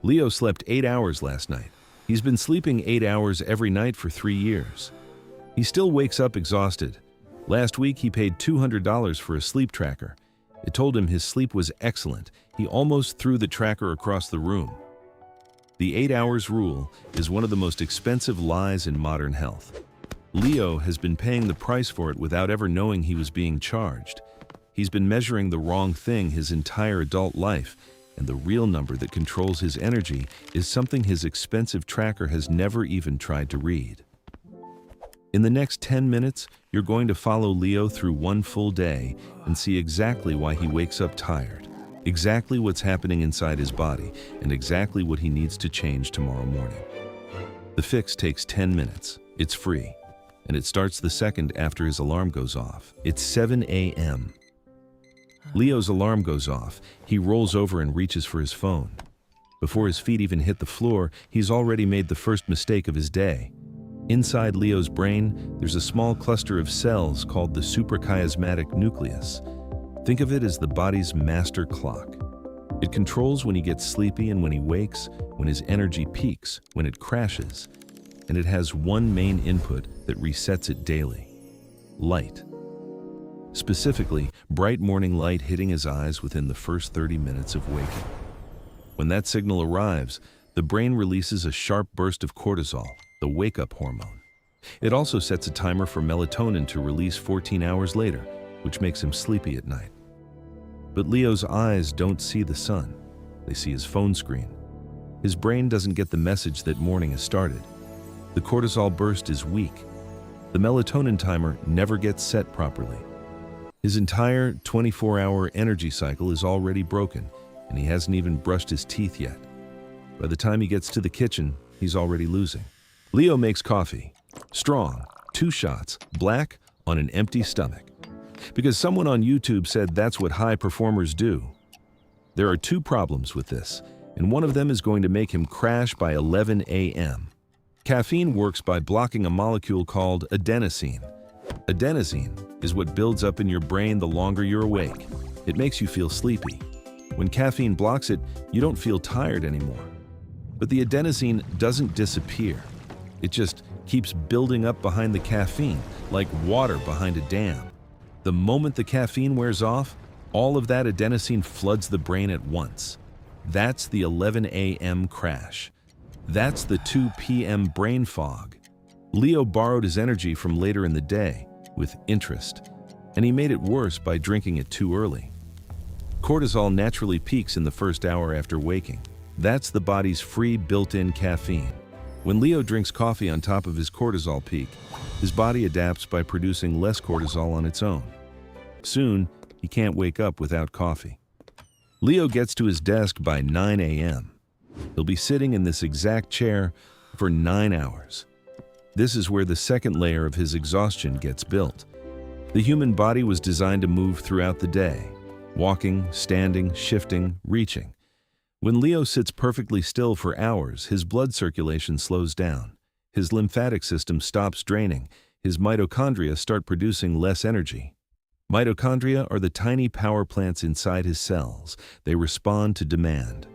Leo slept 8 hours last night. He's been sleeping 8 hours every night for 3 years. He still wakes up exhausted. Last week, he paid $200 for a sleep tracker. It told him his sleep was excellent. He almost threw the tracker across the room. The 8 hours rule is one of the most expensive lies in modern health. Leo has been paying the price for it without ever knowing he was being charged. He's been measuring the wrong thing his entire adult life, and the real number that controls his energy is something his expensive tracker has never even tried to read. In the next 10 minutes, you're going to follow Leo through one full day and see exactly why he wakes up tired, exactly what's happening inside his body, and exactly what he needs to change tomorrow morning. The fix takes 10 minutes. It's free, and it starts the second after his alarm goes off. It's 7 a.m. Leo's alarm goes off. He rolls over and reaches for his phone. Before his feet even hit the floor, he's already made the first mistake of his day. Inside Leo's brain, there's a small cluster of cells called the suprachiasmatic nucleus. Think of it as the body's master clock. It controls when he gets sleepy and when he wakes, when his energy peaks, when it crashes. And it has one main input that resets it daily: light. Specifically, bright morning light hitting his eyes within the first 30 minutes of waking. When that signal arrives, the brain releases a sharp burst of cortisol, the wake-up hormone. It also sets a timer for melatonin to release 14 hours later, which makes him sleepy at night. But Leo's eyes don't see the sun. They see his phone screen. His brain doesn't get the message that morning has started. The cortisol burst is weak. The melatonin timer never gets set properly. His entire 24-hour energy cycle is already broken, and he hasn't even brushed his teeth yet. By the time he gets to the kitchen, he's already losing. Leo makes coffee. Strong, 2 shots, black, on an empty stomach. Because someone on YouTube said that's what high performers do. There are 2 problems with this, and one of them is going to make him crash by 11 a.m. Caffeine works by blocking a molecule called adenosine. Adenosine is what builds up in your brain the longer you're awake. It makes you feel sleepy. When caffeine blocks it, you don't feel tired anymore. But the adenosine doesn't disappear. It just keeps building up behind the caffeine, like water behind a dam. The moment the caffeine wears off, all of that adenosine floods the brain at once. That's the 11 a.m. crash. That's the 2 p.m. brain fog. Leo borrowed his energy from later in the day, with interest, and he made it worse by drinking it too early. Cortisol naturally peaks in the first hour after waking. That's the body's free built-in caffeine. When Leo drinks coffee on top of his cortisol peak, his body adapts by producing less cortisol on its own. Soon, he can't wake up without coffee. Leo gets to his desk by 9 a.m. He'll be sitting in this exact chair for 9 hours. This is where the second layer of his exhaustion gets built. The human body was designed to move throughout the day, walking, standing, shifting, reaching. When Leo sits perfectly still for hours, his blood circulation slows down. His lymphatic system stops draining. His mitochondria start producing less energy. Mitochondria are the tiny power plants inside his cells. They respond to demand.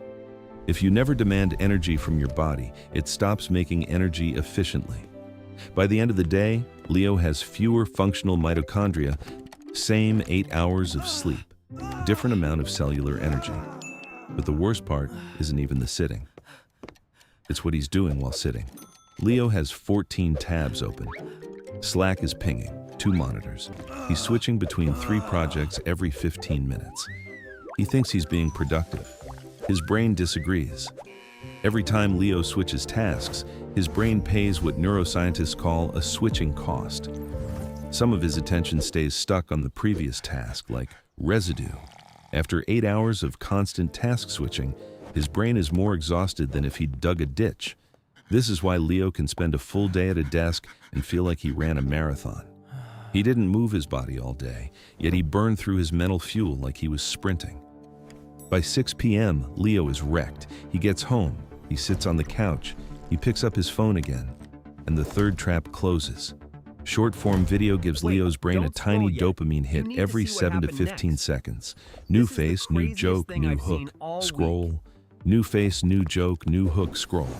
If you never demand energy from your body, it stops making energy efficiently. By the end of the day, Leo has fewer functional mitochondria, same 8 hours of sleep, different amount of cellular energy. But the worst part isn't even the sitting. It's what he's doing while sitting. Leo has 14 tabs open. Slack is pinging, 2 monitors. He's switching between 3 projects every 15 minutes. He thinks he's being productive. His brain disagrees. Every time Leo switches tasks, his brain pays what neuroscientists call a switching cost. Some of his attention stays stuck on the previous task, like residue. After 8 hours of constant task switching, his brain is more exhausted than if he'd dug a ditch. This is why Leo can spend a full day at a desk and feel like he ran a marathon. He didn't move his body all day, yet he burned through his mental fuel like he was sprinting. By 6 p.m., Leo is wrecked. He gets home, he sits on the couch, he picks up his phone again, and the third trap closes. Short-form video gives Leo's brain a tiny dopamine hit every 7 to 15 seconds. New face, new joke, new hook. Scroll. New face, new joke, new hook, scroll.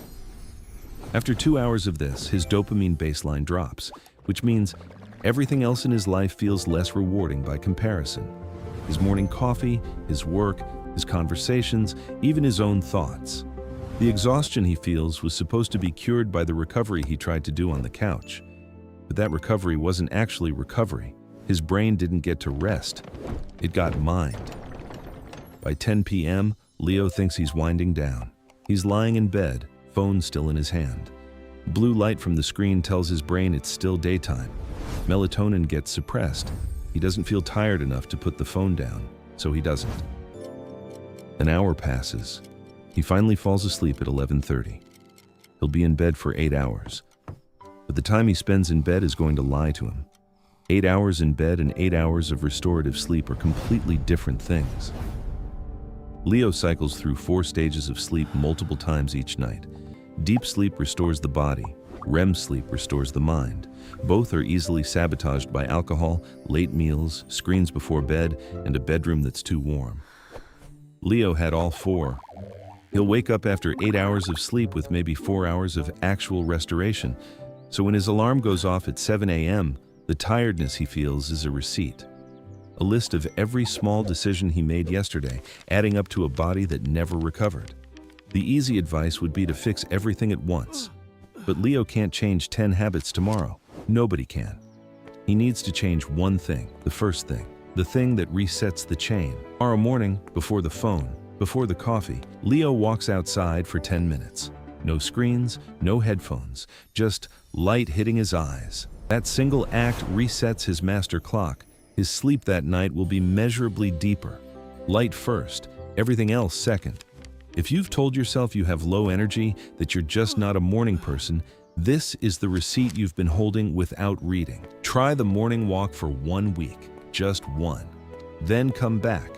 After 2 hours of this, his dopamine baseline drops, which means everything else in his life feels less rewarding by comparison. His morning coffee, his work, his conversations, even his own thoughts. The exhaustion he feels was supposed to be cured by the recovery he tried to do on the couch. But that recovery wasn't actually recovery. His brain didn't get to rest. It got mined. By 10 p.m., Leo thinks he's winding down. He's lying in bed, phone still in his hand. Blue light from the screen tells his brain it's still daytime. Melatonin gets suppressed. He doesn't feel tired enough to put the phone down, so he doesn't. An hour passes. He finally falls asleep at 11:30. He'll be in bed for 8 hours. But the time he spends in bed is going to lie to him. 8 hours in bed and 8 hours of restorative sleep are completely different things. Leo cycles through 4 stages of sleep multiple times each night. Deep sleep restores the body. REM sleep restores the mind. Both are easily sabotaged by alcohol, late meals, screens before bed, and a bedroom that's too warm. Leo had all 4. He'll wake up after 8 hours of sleep with maybe 4 hours of actual restoration. So when his alarm goes off at 7 a.m., the tiredness he feels is a receipt. A list of every small decision he made yesterday, adding up to a body that never recovered. The easy advice would be to fix everything at once. But Leo can't change 10 habits tomorrow. Nobody can. He needs to change one thing, the first thing, the thing that resets the chain. Tomorrow morning, before the phone, before the coffee, Leo walks outside for 10 minutes. No screens, no headphones, just light hitting his eyes. That single act resets his master clock. His sleep that night will be measurably deeper. Light first, everything else second. If you've told yourself you have low energy, that you're just not a morning person, this is the receipt you've been holding without reading. Try the morning walk for 1 week, just one. Then come back.